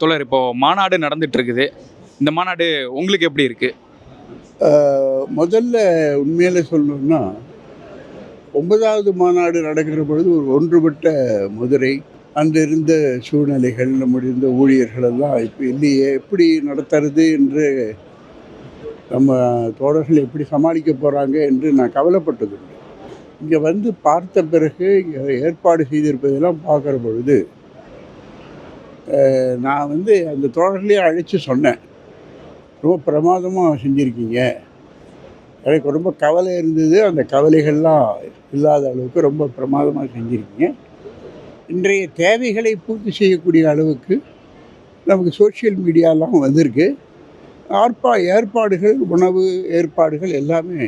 தோழர், இப்போ மாநாடு நடந்துட்டு இருக்குது. இந்த மாநாடு உங்களுக்கு எப்படி இருக்கு? முதல்ல உண்மையில சொல்லணும்னா 9வது மாநாடு நடக்கிற பொழுது ஒரு ஒன்றுபட்ட மதுரை, அன்று இருந்த சூழ்நிலைகள், நம்முடைய இருந்த ஊழியர்கள் எல்லாம் இப்போ இல்லையே, எப்படி நடத்துறது என்று நம்ம தோழர்கள் எப்படி சமாளிக்க போகிறாங்க என்று நான் கவலைப்பட்டதுண்டு. இங்கே வந்து பார்த்த பிறகு ஏற்பாடு செய்திருப்பதெல்லாம் பார்க்குற பொழுது நான் வந்து அந்த தோழர்களையே அழைச்சி சொன்னேன், ரொம்ப பிரமாதமாக செஞ்சுருக்கீங்க. எனக்கு ரொம்ப கவலை இருந்தது, அந்த கவலைகள்லாம் இல்லாத அளவுக்கு ரொம்ப பிரமாதமாக செஞ்சுருக்கீங்க. இன்றைய தேவைகளை பூர்த்தி செய்யக்கூடிய அளவுக்கு நமக்கு சோஷியல் மீடியாலாம் வந்திருக்கு. ஏற்பாடுகள், உணவு ஏற்பாடுகள் எல்லாமே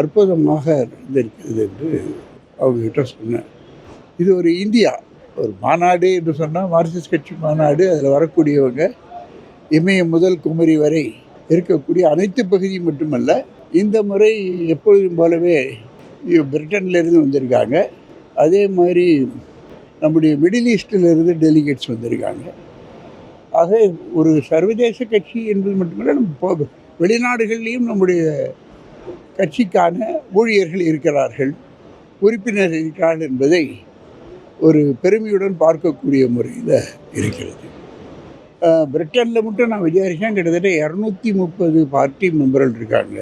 அற்புதமாக இருந்திருக்கிறது என்று அவங்ககிட்ட சொன்னேன். இது ஒரு இந்தியா, ஒரு மாநாடு என்று சொன்னால் மார்க்சிஸ்ட் கட்சி மாநாடு. அதில் வரக்கூடியவங்க இமயம் முதல் குமரி வரை இருக்கக்கூடிய அனைத்து பகுதி மட்டுமல்ல, இந்த முறை எப்பொழுதும் போலவே பிரிட்டன்லேருந்து வந்திருக்காங்க. அதே மாதிரி நம்முடைய மிடில் ஈஸ்டிலிருந்து டெலிகேட்ஸ் வந்திருக்காங்க. ஆக ஒரு சர்வதேச கட்சி என்பது மட்டுமல்ல, நம்ம வெளிநாடுகள்லேயும் நம்முடைய கட்சிக்கான ஊழியர்கள் இருக்கிறார்கள், உறுப்பினர்கள் இருக்கிறார்கள் என்பதை ஒரு பெருமையுடன் பார்க்கக்கூடிய முறையில் இருக்கிறது. பிரிட்டனில் மட்டும் நான் விசாரித்தேன், கிட்டத்தட்ட 230 பார்ட்டி மெம்பர்கள் இருக்காங்க.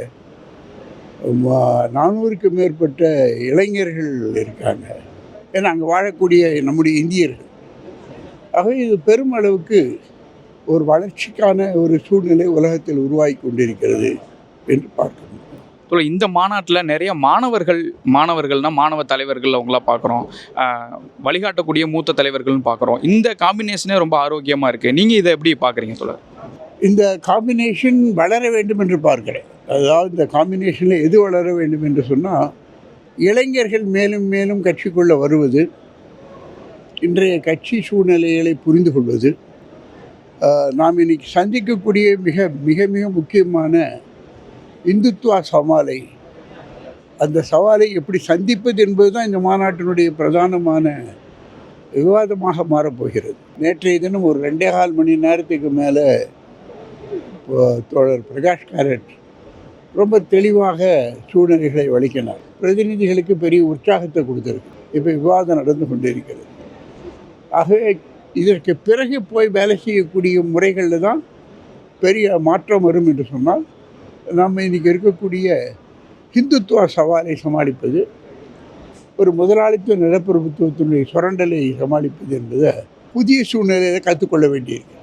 400க்கு மேற்பட்ட இளைஞர்கள் இருக்காங்க. ஏன்னா அங்கே வாழக்கூடிய நம்முடைய இந்தியர்கள். ஆக இது பெருமளவுக்கு ஒரு வளர்ச்சிக்கான ஒரு சூழ்நிலை உலகத்தில் உருவாகி கொண்டிருக்கிறது என்று பார்க்க முடியும். இந்த மாநாட்டில் நிறைய மாணவர்கள்னா மாணவ தலைவர்கள் அவங்களாம் பார்க்குறோம், வழிகாட்டக்கூடிய மூத்த தலைவர்கள்னு பார்க்குறோம். இந்த காம்பினேஷனே ரொம்ப ஆரோக்கியமாக இருக்குது. நீங்கள் இதை எப்படி பார்க்குறீங்க தோழர்? இந்த காம்பினேஷன் வளர வேண்டும் என்று பார்க்கிறேன். அதாவது இந்த காம்பினேஷனில் எது வளர வேண்டும் என்று சொன்னால், இளைஞர்கள் மேலும் மேலும் கட்சிக்குள்ளே வருவது, இன்றைய கட்சி சூழ்நிலைகளை புரிந்து கொள்வது, நாம் இன்னைக்கு சந்திக்கக்கூடிய மிக மிக மிக முக்கியமான இந்துத்துவ சவாலை, அந்த சவாலை எப்படி சந்திப்பது என்பது தான் இந்த மாநாட்டினுடைய பிரதானமான விவாதமாக மாறப்போகிறது. நேற்றைய தினம் ஒரு 2.25 மணி நேரத்துக்கு மேலே தோழர் பிரகாஷ் காரட் ரொம்ப தெளிவாக சூழ்நிலைகளை வலிக்கினார். பிரதிநிதிகளுக்கு பெரிய உற்சாகத்தை கொடுத்துருக்கு. இப்போ விவாதம் நடந்து கொண்டிருக்கிறது. ஆகவே இதற்கு பிறகு போய் வேலை செய்யக்கூடிய முறைகளில் தான் பெரிய மாற்றம் வரும் என்று சொன்னால், நம்ம இன்றைக்கி இருக்கக்கூடிய ஹிந்துத்துவ சவாலை சமாளிப்பது, ஒரு முதலாளித்துவ நிலப்பிரபுத்துவத்தினுடைய சுரண்டலை சமாளிப்பது என்பதை புதிய சூழ்நிலையில் கற்றுக்கொள்ள வேண்டியிருக்கு.